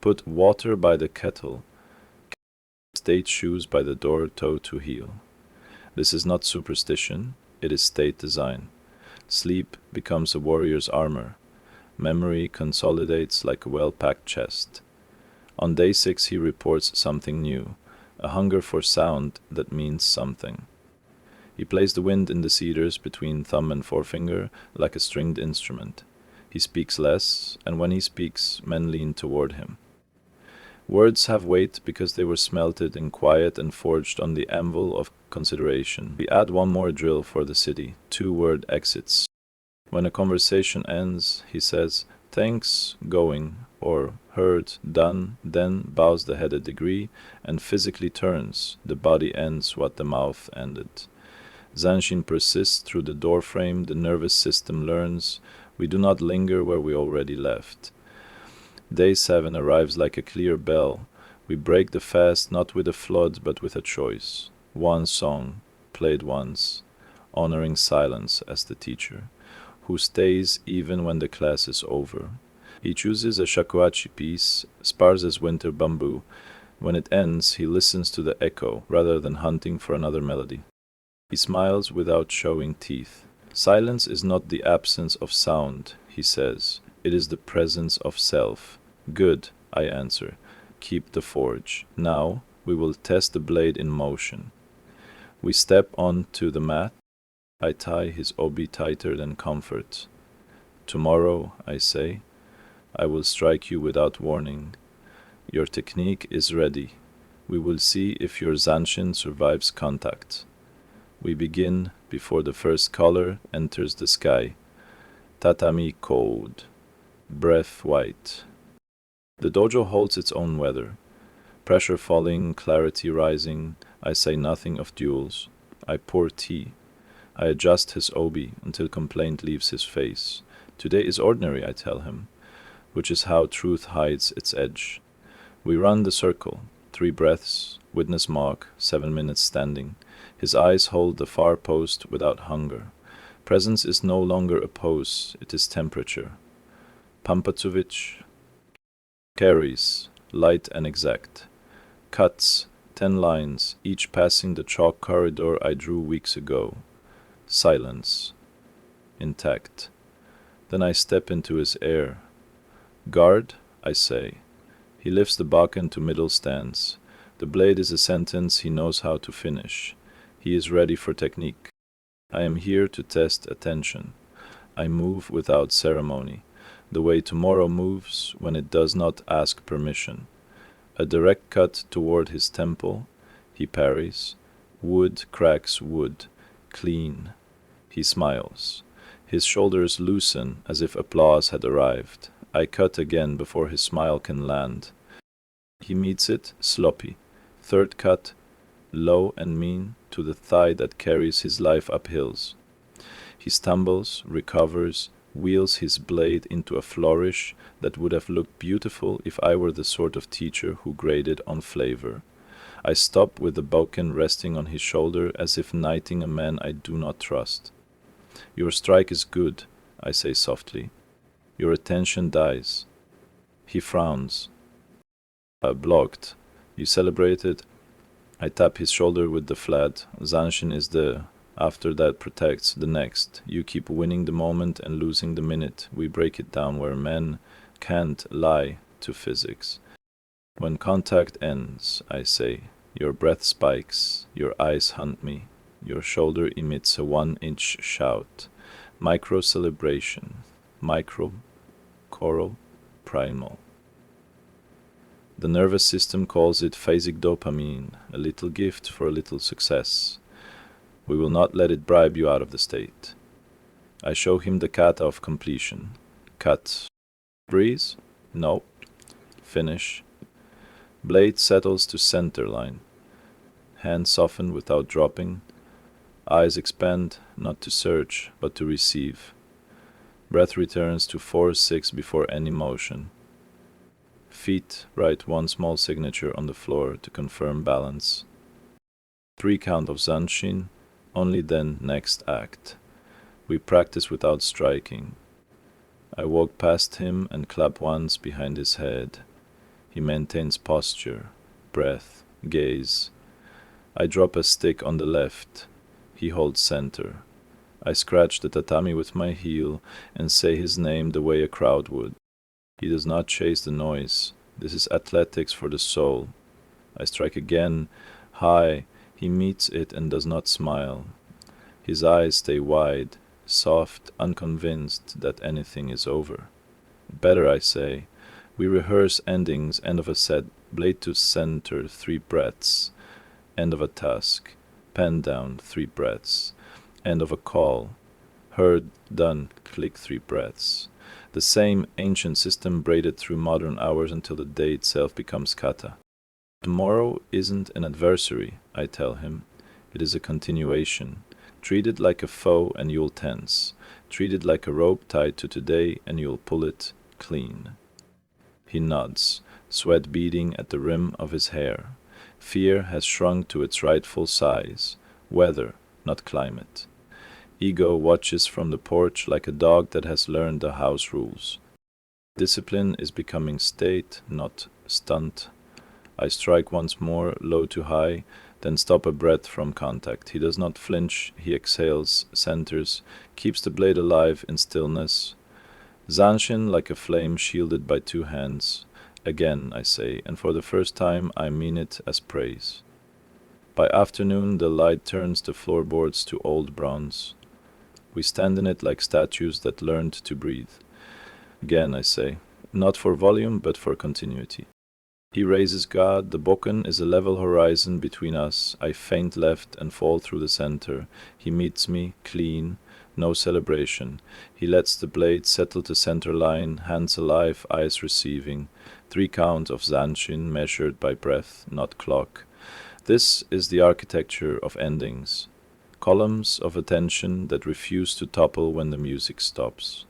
Put water by the kettle. State shoes by the door toe to heel. This is not superstition, it is state design. Sleep becomes a warrior's armor. Memory consolidates like a well-packed chest. On day 6 he reports something new, a hunger for sound that means something. He plays the wind in the cedars between thumb and forefinger like a stringed instrument. He speaks less, and when he speaks, men lean toward him. Words have weight because they were smelted in quiet and forged on the anvil of consideration. We add 1 more drill for the city, 2-word exits. When a conversation ends, he says, thanks, going, or heard, done, then bows the head a degree and physically turns. The body ends what the mouth ended. Zanshin persists through the doorframe, the nervous system learns. We do not linger where we already left. Day 7 arrives like a clear bell. We break the fast not with a flood but with a choice. One song, played once, honoring silence as the teacher, who stays even when the class is over. He chooses a shakuhachi piece, sparse as winter bamboo. When it ends, he listens to the echo rather than hunting for another melody. He smiles without showing teeth. Silence is not the absence of sound, he says. It is the presence of self. Good, I answer. Keep the forge. Now we will test the blade in motion. We step on to the mat. I tie his obi tighter than comfort. Tomorrow, I say, I will strike you without warning. Your technique is ready. We will see if your Zanshin survives contact. We begin before the first color enters the sky. Tatami cold. Breath white. The dojo holds its own weather. Pressure falling, clarity rising. I say nothing of duels. I pour tea. I adjust his obi until complaint leaves his face. Today is ordinary, I tell him, which is how truth hides its edge. We run the circle. 3 breaths, witness mark, 7 minutes standing. His eyes hold the far post without hunger. Presence is no longer a pose, it is temperature. Pampatsuvic carries, light and exact. Cuts, 10 lines, each passing the chalk corridor I drew weeks ago. Silence. Intact. Then I step into his air. Guard, I say. He lifts the bakken to middle stance. The blade is a sentence he knows how to finish. He is ready for technique. I am here to test attention. I move without ceremony, the way tomorrow moves when it does not ask permission. A direct cut toward his temple. He parries. Wood cracks wood. Clean. He smiles. His shoulders loosen as if applause had arrived. I cut again before his smile can land. He meets it, sloppy. 3rd cut, low and mean, to the thigh that carries his life up hills. He stumbles, recovers, wheels his blade into a flourish that would have looked beautiful if I were the sort of teacher who graded on flavor. I stop with the bokken resting on his shoulder as if knighting a man I do not trust. Your strike is good, I say softly. Your attention dies. He frowns. Blocked. You celebrated. I tap his shoulder with the flat. Zanshin is the after that protects the next. You keep winning the moment and losing the minute. We break it down where men can't lie to physics. When contact ends, I say, your breath spikes, your eyes hunt me, your shoulder emits a 1-inch shout. Micro celebration. Micro, choral, primal. The nervous system calls it phasic dopamine, a little gift for a little success. We will not let it bribe you out of the state. I show him the kata of completion. Cut. Breeze? No. Finish. Blade settles to center line. Hand soften without dropping. Eyes expand, not to search, but to receive. Breath returns to 4-6 before any motion. Feet write 1 small signature on the floor to confirm balance. 3 count of Zanshin, only then next act. We practice without striking. I walk past him and clap once behind his head. He maintains posture, breath, gaze. I drop a stick on the left. He holds center. I scratch the tatami with my heel and say his name the way a crowd would. He does not chase the noise. This is athletics for the soul. I strike again, high. He meets it and does not smile. His eyes stay wide, soft, unconvinced that anything is over. Better, I say. We rehearse endings, end of a set, blade to center, 3 breaths. End of a task, pen down, 3 breaths. End of a call, heard, done, click 3 breaths. The same ancient system braided through modern hours until the day itself becomes kata. Tomorrow isn't an adversary, I tell him. It is a continuation. Treat it like a foe and you'll tense. Treat it like a rope tied to today and you'll pull it clean. He nods, sweat beading at the rim of his hair. Fear has shrunk to its rightful size. Weather, not climate. Ego watches from the porch like a dog that has learned the house rules. Discipline is becoming state, not stunt. I strike once more, low to high, then stop a breath from contact. He does not flinch, he exhales, centers, keeps the blade alive in stillness. Zanshin like a flame shielded by two hands. Again, I say, and for the first time I mean it as praise. By afternoon the light turns the floorboards to old bronze. We stand in it like statues that learned to breathe. Again, I say, not for volume but for continuity. He raises God, the bokken is a level horizon between us. I feint left and fall through the center. He meets me, clean, no celebration. He lets the blade settle to center line, hands alive, eyes receiving. 3 count of Zanshin measured by breath, not clock. This is the architecture of endings. Columns of attention that refuse to topple when the music stops.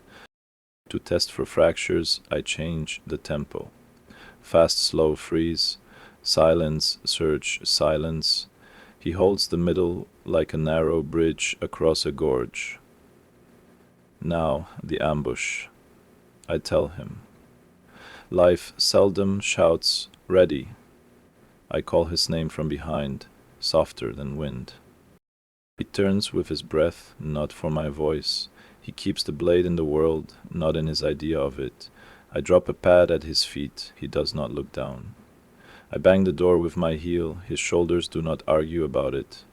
To test for fractures, I change the tempo. Fast, slow, freeze. Silence, surge, silence. He holds the middle like a narrow bridge across a gorge. Now, the ambush. I tell him. Life seldom shouts, ready. I call his name from behind, softer than wind. He turns with his breath, not for my voice. He keeps the blade in the world, not in his idea of it. I drop a pad at his feet. He does not look down. I bang the door with my heel. His shoulders do not argue about it.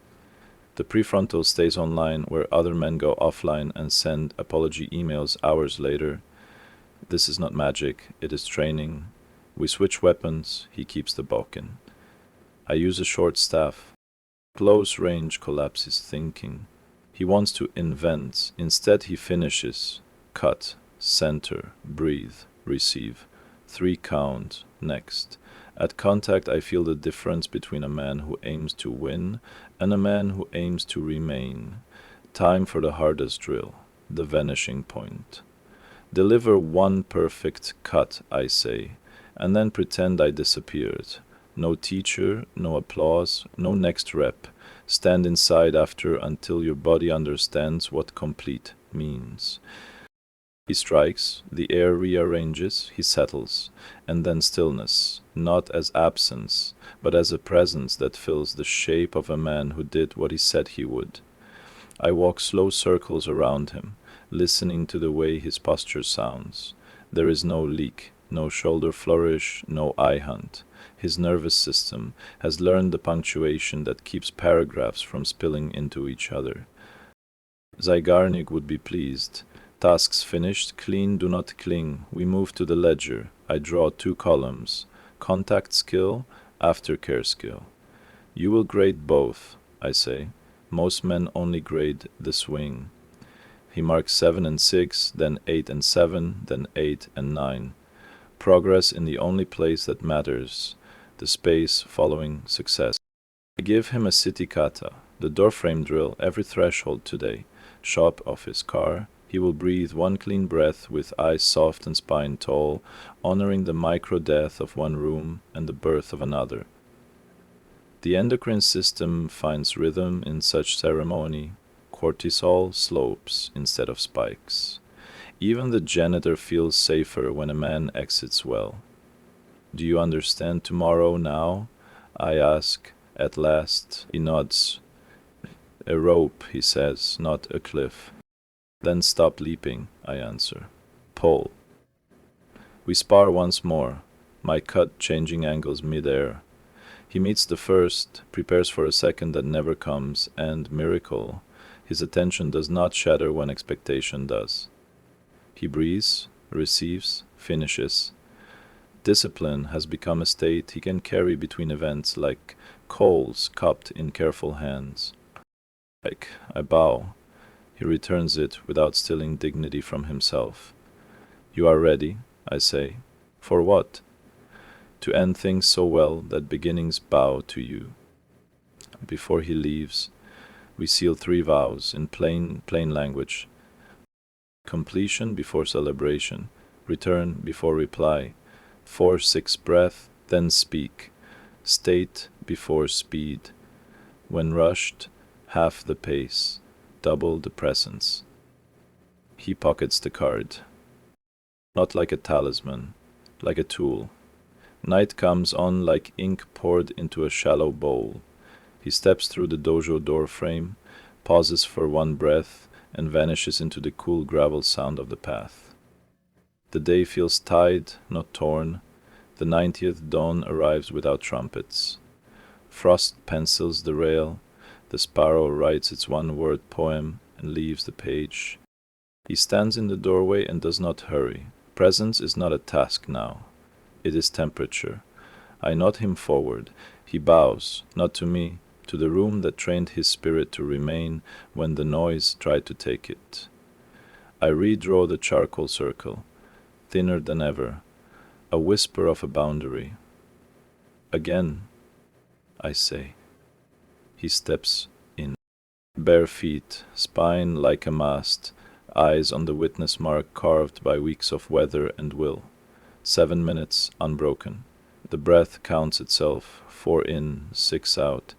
The prefrontal stays online where other men go offline and send apology emails hours later. This is not magic. It is training. We switch weapons. He keeps the bokken. I use a short staff. Close range collapses thinking. He wants to invent. Instead he finishes. Cut. Center. Breathe. Receive. 3 count. Next. At contact I feel the difference between a man who aims to win and a man who aims to remain. Time for the hardest drill. The vanishing point. Deliver 1 perfect cut, I say, and then pretend I disappeared. No teacher, no applause, no next rep. Stand inside after until your body understands what complete means. He strikes, the air rearranges, he settles, and then stillness, not as absence, but as a presence that fills the shape of a man who did what he said he would. I walk slow circles around him, listening to the way his posture sounds. There is no leak, no shoulder flourish, no eye hunt. His nervous system has learned the punctuation that keeps paragraphs from spilling into each other. Zygarnik would be pleased. Tasks finished, clean, do not cling. We move to the ledger. I draw 2 columns. Contact skill, aftercare skill. You will grade both, I say. Most men only grade the swing. He marks 7 and 6, then 8 and 7, then 8 and 9. Progress in the only place that matters, the space following success. I give him a city kata, the doorframe drill every threshold today. Shop, office, car. He will breathe 1 clean breath with eyes soft and spine tall, honoring the micro-death of 1 room and the birth of another. The endocrine system finds rhythm in such ceremony. Cortisol slopes instead of spikes. Even the janitor feels safer when a man exits well. Do you understand tomorrow now? I ask. At last, he nods. A rope, he says, not a cliff. Then stop leaping, I answer. Pull. We spar once more, my cut changing angles mid-air. He meets the first, prepares for a second that never comes, and, miracle, his attention does not shatter when expectation does. He breathes, receives, finishes. Discipline has become a state he can carry between events like coals cupped in careful hands. I bow. He returns it without stealing dignity from himself. You are ready, I say. For what? To end things so well that beginnings bow to you. Before he leaves, We seal 3 vows in plain language. Completion before celebration, return before reply, 4-6 breath, then speak, state before speed. When rushed, half the pace, double the presence. He pockets the card. Not like a talisman, like a tool. Night comes on like ink poured into a shallow bowl. He steps through the dojo door frame, pauses for one breath, and vanishes into the cool gravel sound of the path. The day feels tied, not torn. The 90th dawn arrives without trumpets. Frost pencils the rail. The sparrow writes its one-word poem and leaves the page. He stands in the doorway and does not hurry. Presence is not a task now. It is temperature. I nod him forward. He bows, not to me, to the room that trained his spirit to remain when the noise tried to take it. I redraw the charcoal circle, thinner than ever, a whisper of a boundary. Again, I say. He steps in. Bare feet, spine like a mast, eyes on the witness mark carved by weeks of weather and will. 7 minutes unbroken. The breath counts itself, 4 in, 6 out.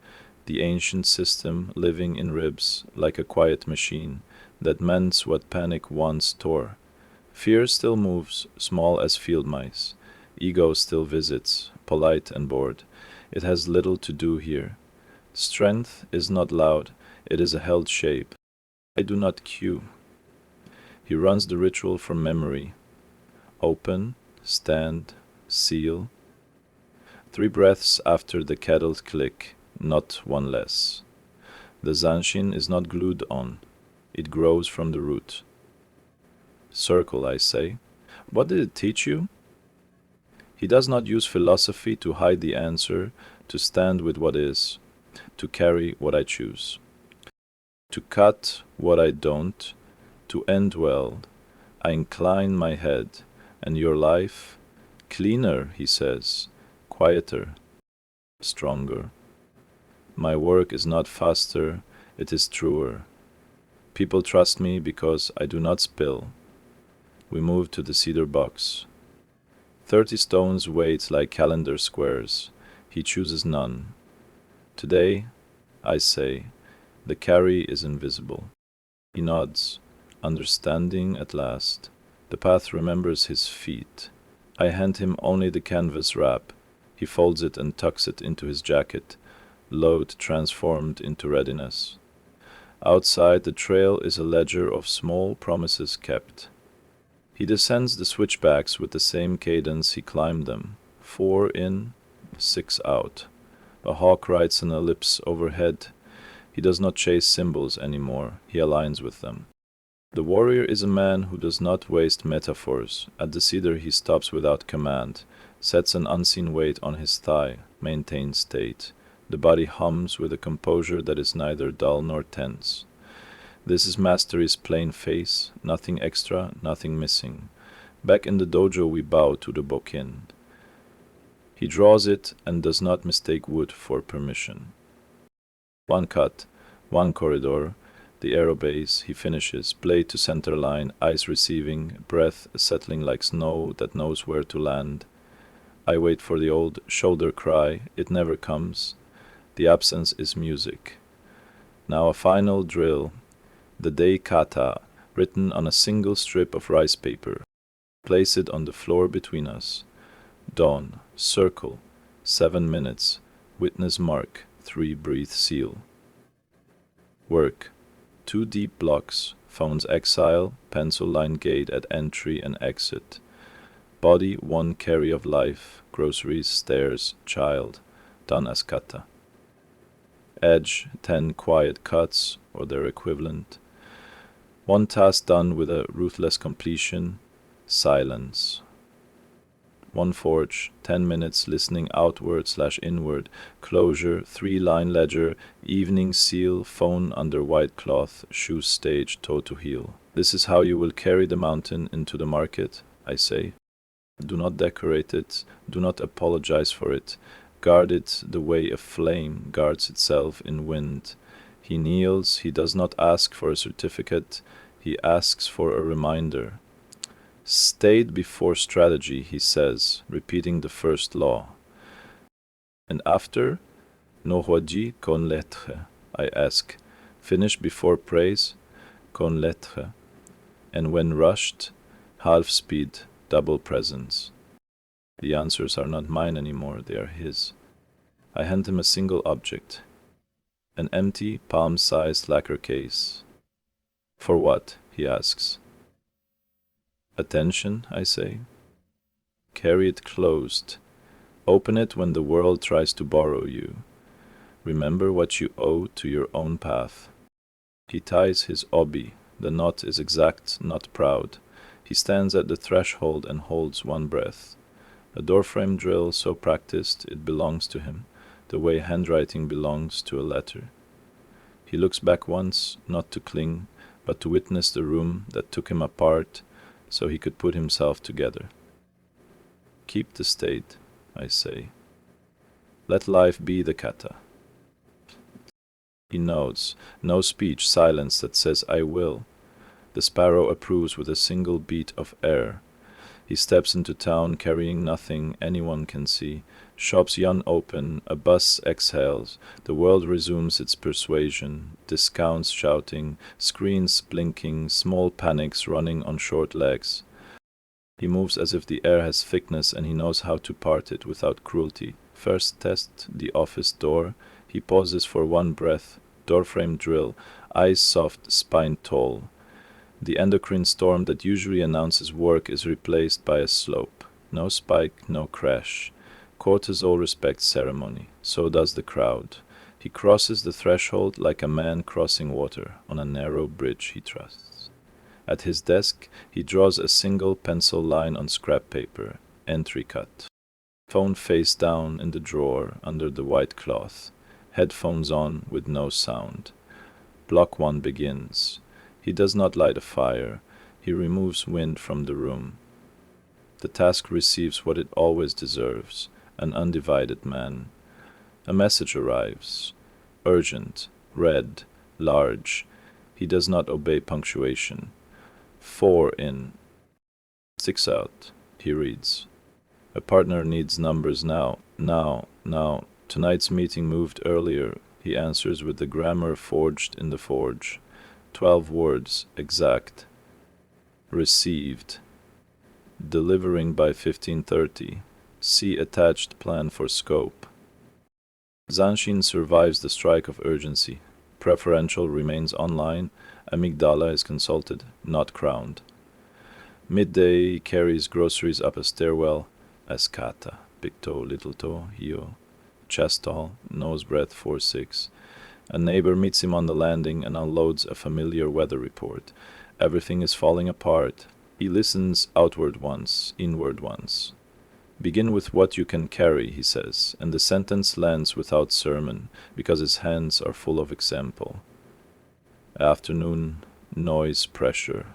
The ancient system living in ribs like a quiet machine that mends what panic once tore. Fear still moves, small as field mice. Ego still visits, polite and bored. It has little to do here. Strength is not loud, it is a held shape. I do not cue. He runs the ritual from memory. Open, stand, seal. 3 breaths after the kettle's click, not one less. The Zanshin is not glued on. It grows from the root. Circle, I say. What did it teach you? He does not use philosophy to hide the answer, to stand with what is, to carry what I choose, to cut what I don't, to end well. I incline my head, and your life, cleaner, he says, quieter, stronger. My work is not faster, it is truer. People trust me because I do not spill. We move to the cedar box. 30 stones wait like calendar squares. He chooses none. Today, I say, the carry is invisible. He nods, understanding at last. The path remembers his feet. I hand him only the canvas wrap. He folds it and tucks it into his jacket, load transformed into readiness. Outside, the trail is a ledger of small promises kept. He descends the switchbacks with the same cadence he climbed them, 4 in, 6 out. A hawk writes an ellipse overhead. He does not chase symbols anymore, he aligns with them. The warrior is a man who does not waste metaphors. At the cedar he stops without command, sets an unseen weight on his thigh, maintains state. The body hums with a composure that is neither dull nor tense. This is mastery's plain face, nothing extra, nothing missing. Back in the dojo we bow to the bokin. He draws it and does not mistake wood for permission. 1 cut, 1 corridor, the arrow base, he finishes, blade to center line, eyes receiving, breath settling like snow that knows where to land. I wait for the old shoulder cry, it never comes. The absence is music. Now a final drill, the day kata, written on a single strip of rice paper. Place it on the floor between us. Dawn, circle, 7 minutes, witness mark, 3 breath seal. Work, 2 deep blocks, phone's exile, pencil line gate at entry and exit. Body 1 carry of life, groceries, stairs, child, done as kata. Edge 10 quiet cuts, or their equivalent. 1 task done with a ruthless completion, silence. 1 forge, 10 minutes listening outward/inward, closure, 3-line ledger, evening seal, phone under white cloth, shoes stage, toe to heel. This is how you will carry the mountain into the market, I say. Do not decorate it, do not apologize for it. Guard it the way a flame guards itself in wind. He kneels, he does not ask for a certificate, he asks for a reminder. Stayed before strategy, he says, repeating the first law. And after, Nohwaji con lettre, I ask, finish before praise, con lettre. And when rushed, half speed, double presence. The answers are not mine anymore, they are his. I hand him a single object, an empty, palm-sized lacquer case. For what? He asks. Attention, I say. Carry it closed. Open it when the world tries to borrow you. Remember what you owe to your own path. He ties his obi. The knot is exact, not proud. He stands at the threshold and holds one breath. A doorframe drill so practiced it belongs to him, the way handwriting belongs to a letter. He looks back once, not to cling, but to witness the room that took him apart so he could put himself together. Keep the state, I say. Let life be the kata. He nods, no speech, silence that says I will. The sparrow approves with a single beat of air. He steps into town carrying nothing anyone can see. Shops yawn open, a bus exhales, the world resumes its persuasion, discounts shouting, screens blinking, small panics running on short legs. He moves as if the air has thickness and he knows how to part it without cruelty. First test, the office door. He pauses for one breath, doorframe drill, eyes soft, spine tall. The endocrine storm that usually announces work is replaced by a slope. No spike, no crash. Cortisol respects ceremony. So does the crowd. He crosses the threshold like a man crossing water on a narrow bridge he trusts. At his desk, he draws a single pencil line on scrap paper. Entry cut. Phone face down in the drawer under the white cloth. Headphones on with no sound. Block 1 begins. He does not light a fire. He removes wind from the room. The task receives what it always deserves, an undivided man. A message arrives. Urgent, red, large. He does not obey punctuation. 4 in. 6 out. He reads. A partner needs numbers now. Now. Tonight's meeting moved earlier. He answers with the grammar forged in the forge. 12 words, exact. Received. Delivering by 15:30. See attached plan for scope. Zanshin survives the strike of urgency. Preferential remains online. Amygdala is consulted, not crowned. Midday carries groceries up a stairwell. Ascata, big toe, little toe, hio. Chest tall, nose breadth 4'6". A neighbor meets him on the landing and unloads a familiar weather report. Everything is falling apart. He listens outward once, inward once. Begin with what you can carry, he says, and the sentence lands without sermon, because his hands are full of example. Afternoon, noise, pressure.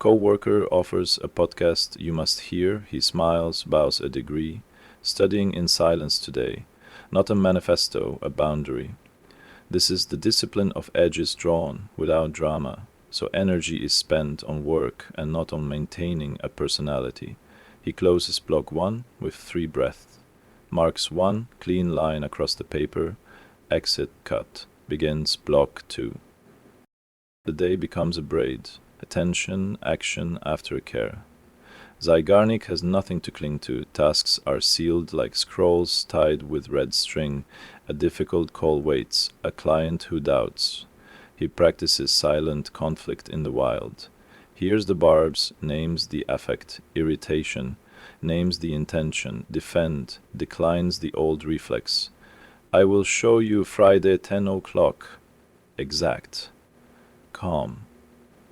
Co-worker offers a podcast you must hear. He smiles, bows a degree. Studying in silence today. Not a manifesto, a boundary. This is the discipline of edges drawn, without drama, so energy is spent on work and not on maintaining a personality. He closes block 1 with 3 breaths, marks 1 clean line across the paper, exit cut, begins block 2. The day becomes a braid, attention, action, aftercare. Zygarnik has nothing to cling to. Tasks are sealed like scrolls tied with red string. A difficult call waits, a client who doubts. He practices silent conflict in the wild. Hears the barbs, names the affect, irritation, names the intention, defend, declines the old reflex. I will show you Friday 10 o'clock. Exact. Calm.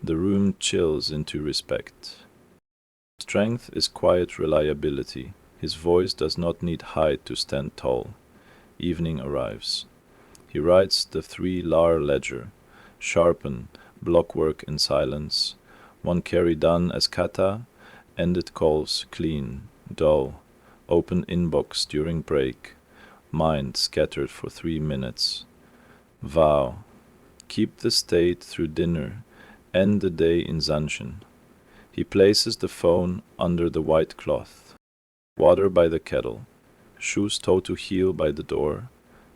The room chills into respect. Strength is quiet reliability. His voice does not need height to stand tall. Evening arrives. He writes the 3-lar ledger. Sharpen, blockwork in silence. 1 carry done as kata. Ended calls clean, dull. Open inbox during break. Mind scattered for 3 minutes. Vow. Keep the state through dinner. End the day in Zanshin. He places the phone under the white cloth. Water by the kettle. Shoes toe to heel by the door.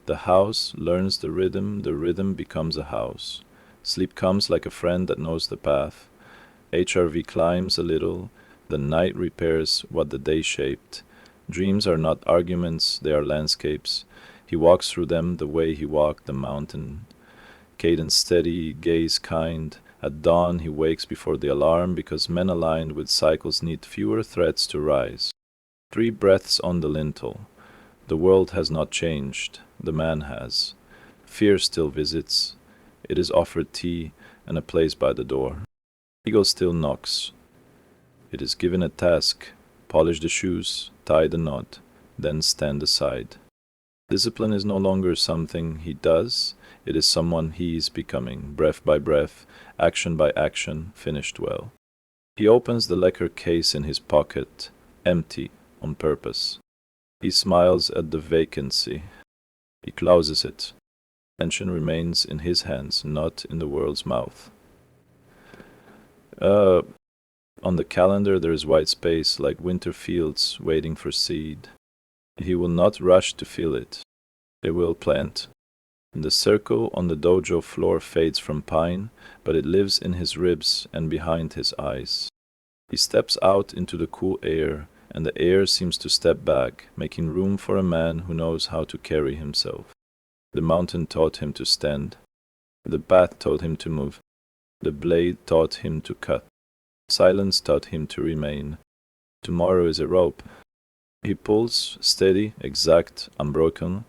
The house learns the rhythm becomes a house. Sleep comes like a friend that knows the path. HRV climbs a little. The night repairs what the day shaped. Dreams are not arguments, they are landscapes. He walks through them the way he walked the mountain. Cadence steady, gaze kind. At dawn he wakes before the alarm because men aligned with cycles need fewer threats to rise. 3 breaths on the lintel. The world has not changed, the man has. Fear still visits. It is offered tea and a place by the door. Ego still knocks. It is given a task. Polish the shoes, tie the knot, then stand aside. Discipline is no longer something he does, it is someone he is becoming, breath by breath, action by action, finished well. He opens the lacquer case in his pocket, empty, on purpose. He smiles at the vacancy. He closes it. Attention remains in his hands, not in the world's mouth. On the calendar there is white space, like winter fields waiting for seed. He will not rush to fill it. They will plant. The circle on the dojo floor fades from pine, but it lives in his ribs and behind his eyes. He steps out into the cool air, and the air seems to step back, making room for a man who knows how to carry himself. The mountain taught him to stand. The path taught him to move. The blade taught him to cut. Silence taught him to remain. Tomorrow is a rope. He pulls, steady, exact, unbroken.